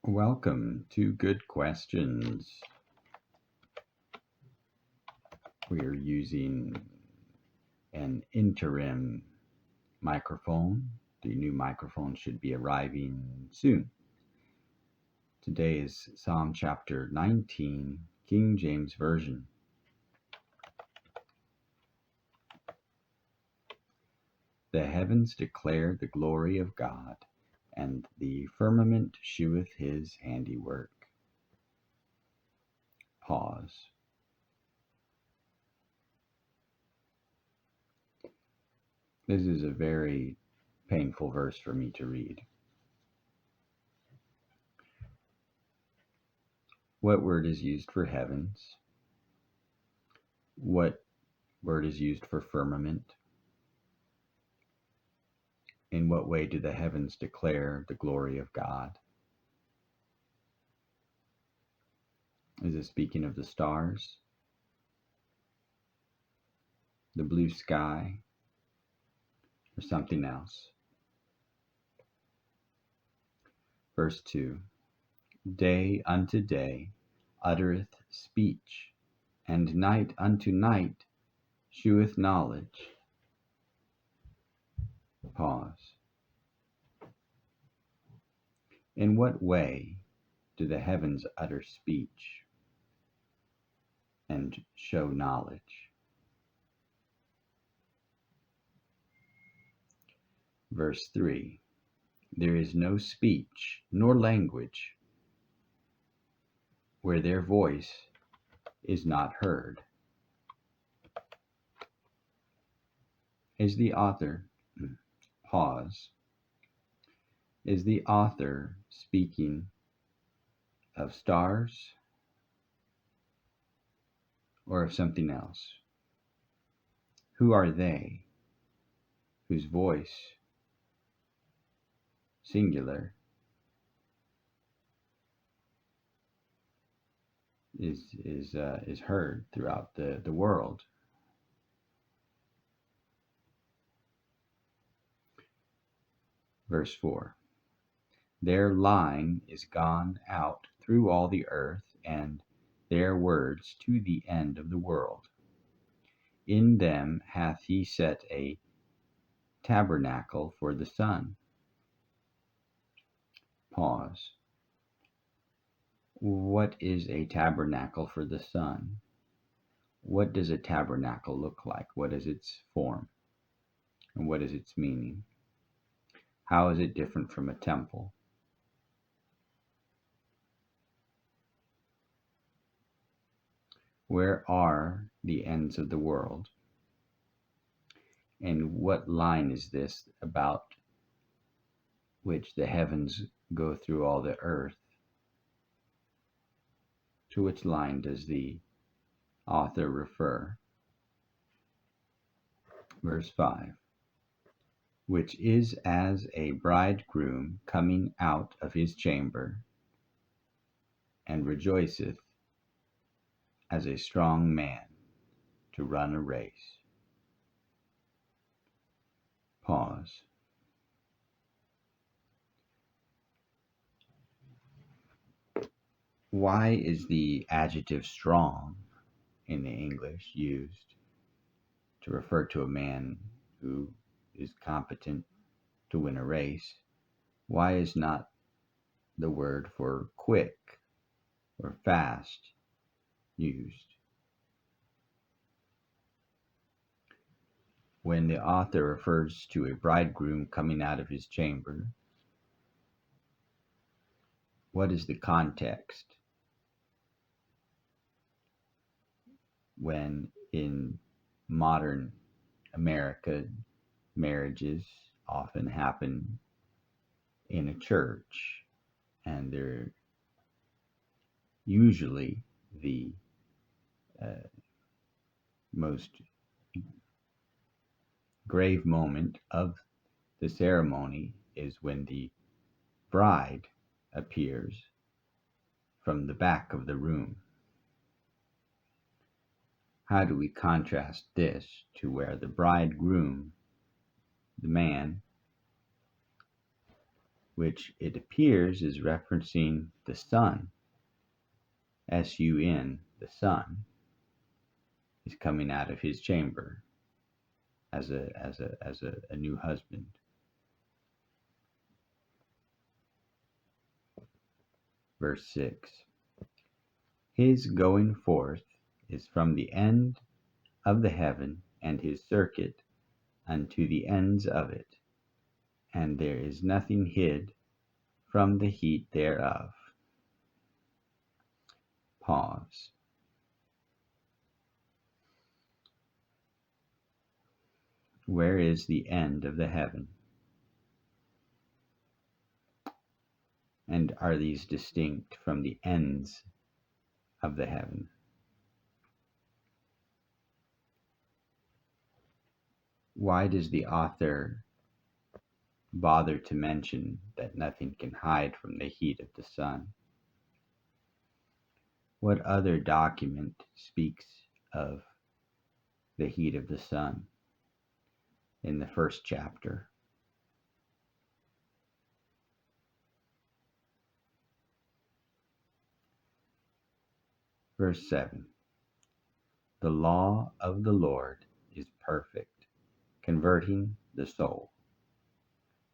Welcome to Good Questions. We are using an interim microphone. The new microphone should be arriving soon. Today is Psalm chapter 19, King James Version. The heavens declare the glory of God, and the firmament sheweth his handiwork. Pause. This is a very painful verse for me to read. What word is used for heavens? What word is used for firmament? In what way do the heavens declare the glory of God? Is it speaking of the stars, the blue sky, or something else? Verse 2. Day unto day uttereth speech, and night unto night sheweth knowledge. Pause. In what way do the heavens utter speech and show knowledge? Verse 3. There is no speech nor language where their voice is not heard. Is the author, pause, is the author speaking of stars or of something else? Who are they whose voice, singular, is heard throughout the world? Verse 4. Their line is gone out through all the earth, and their words to the end of the world. In them hath he set a tabernacle for the sun. Pause. What is a tabernacle for the sun? What does a tabernacle look like? What is its form? And what is its meaning? How is it different from a temple? Where are the ends of the world? And what line is this about which the heavens go through all the earth? To which line does the author refer? Verse 5. Which is as a bridegroom coming out of his chamber, and rejoiceth as a strong man to run a race. Pause. Why is the adjective strong in the English used to refer to a man who is competent to win a race? Why is not the word for quick or fast used? When the author refers to a bridegroom coming out of his chamber, what is the context? When in modern America, marriages often happen in a church, and they're usually the most grave moment of the ceremony is when the bride appears from the back of the room. How do we contrast this to where the bridegroom, the man, which it appears is referencing the sun. S-U-N, the sun, is coming out of his chamber as a new husband. Verse 6. His going forth is from the end of the heaven, and his circuit unto the ends of it, and there is nothing hid from the heat thereof. Pause. Where is the end of the heaven? And are these distinct from the ends of the heaven? Why does the author bother to mention that nothing can hide from the heat of the sun? What other document speaks of the heat of the sun in the first chapter? Verse 7. The law of the Lord is perfect, converting the soul.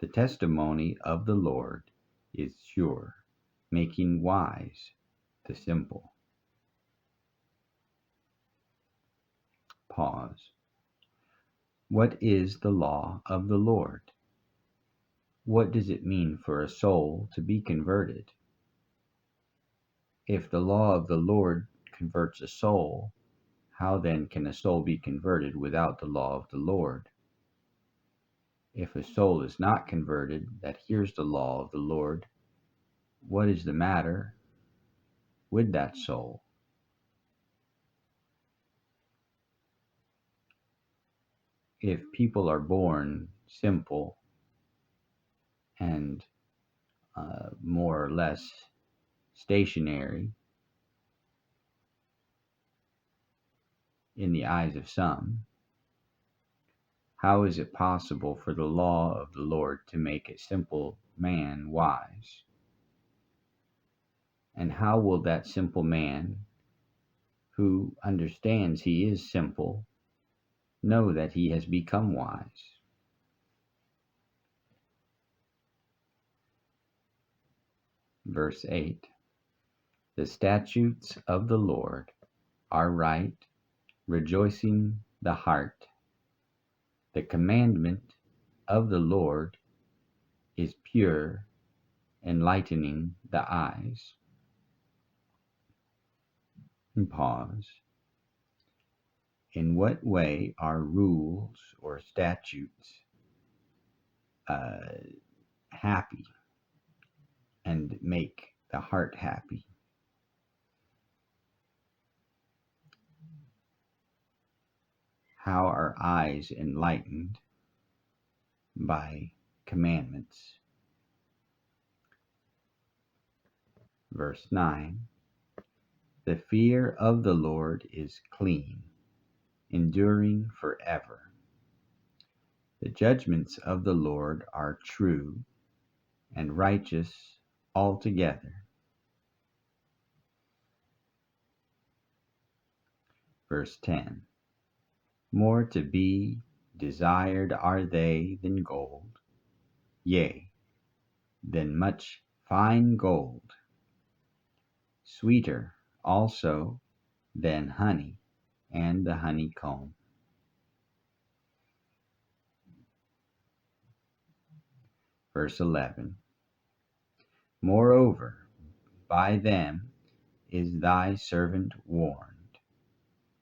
The testimony of the Lord is sure, making wise the simple. Pause. What is the law of the Lord? What does it mean for a soul to be converted? If the law of the Lord converts a soul, how then can a soul be converted without the law of the Lord? If a soul is not converted that hears the law of the Lord, what is the matter with that soul? If people are born simple and more or less stationary in the eyes of some, how is it possible for the law of the Lord to make a simple man wise? And how will that simple man, who understands he is simple, know that he has become wise? Verse 8. The statutes of the Lord are right, rejoicing the heart. The commandment of the Lord is pure, enlightening the eyes. And pause. In what way are rules or statutes happy and make the heart happy? How are eyes enlightened? By commandments. Verse 9. The fear of the Lord is clean, enduring forever. The judgments of the Lord are true and righteous altogether. Verse 10. More to be desired are they than gold, yea, than much fine gold, sweeter also than honey and the honeycomb. Verse 11. Moreover, by them is thy servant warned,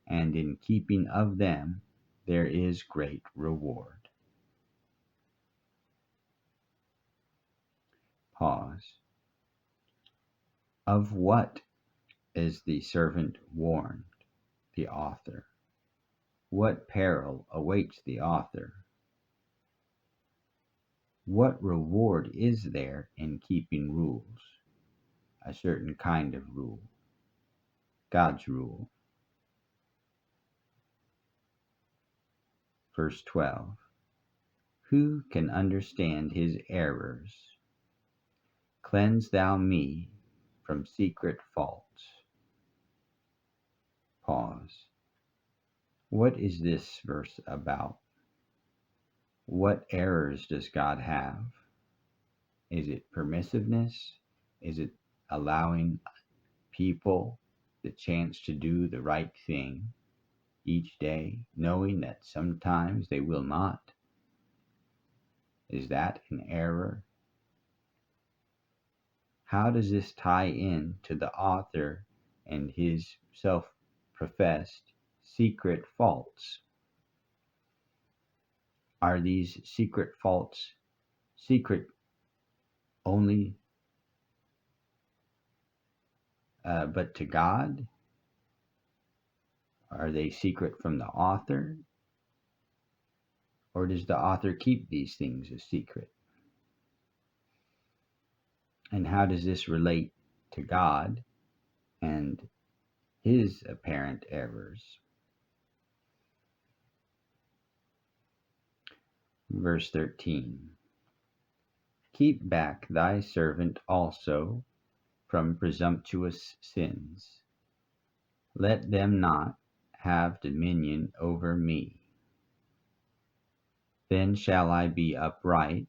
and in keeping of them there is great reward. Pause. Of what is the servant warned? The author. What peril awaits the author? What reward is there in keeping rules? A certain kind of rule. God's rule. Verse 12. Who can understand his errors? Cleanse thou me from secret faults. Pause. What is this verse about? What errors does God have? Is it permissiveness? Is it allowing people the chance to do the right thing each day, knowing that sometimes they will not? Is that an error? How does this tie in to the author and his self-professed secret faults? Are these secret faults secret only but to God? Are they secret from the author? Or does the author keep these things a secret? And how does this relate to God and his apparent errors? Verse 13. Keep back thy servant also from presumptuous sins. Let them not have dominion over me. Then shall I be upright,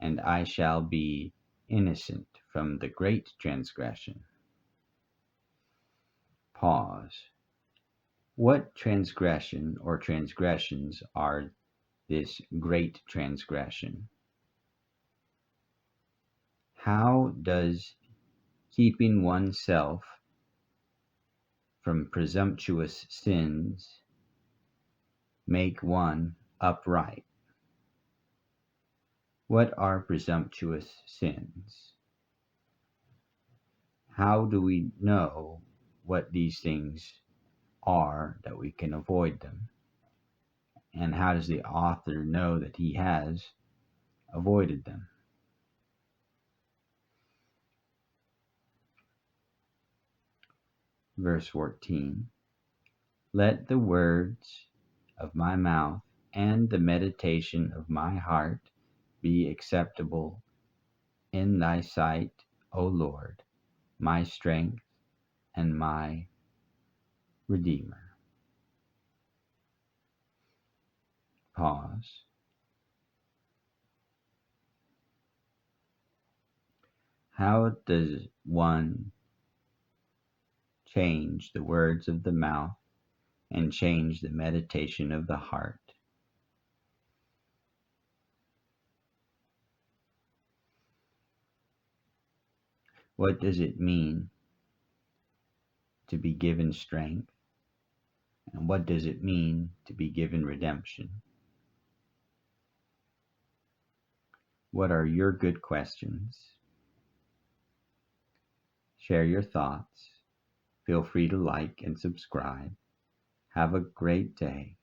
and I shall be innocent from the great transgression. Pause. What transgression or transgressions are this great transgression? How does keeping oneself from presumptuous sins make one upright? What are presumptuous sins? How do we know what these things are that we can avoid them? And how does the author know that he has avoided them? Verse 14. Let the words of my mouth and the meditation of my heart be acceptable in thy sight, O Lord, my strength and my Redeemer. Pause. How does one change the words of the mouth and change the meditation of the heart? What does it mean to be given strength? And what does it mean to be given redemption? What are your good questions? Share your thoughts. Feel free to like and subscribe. Have a great day.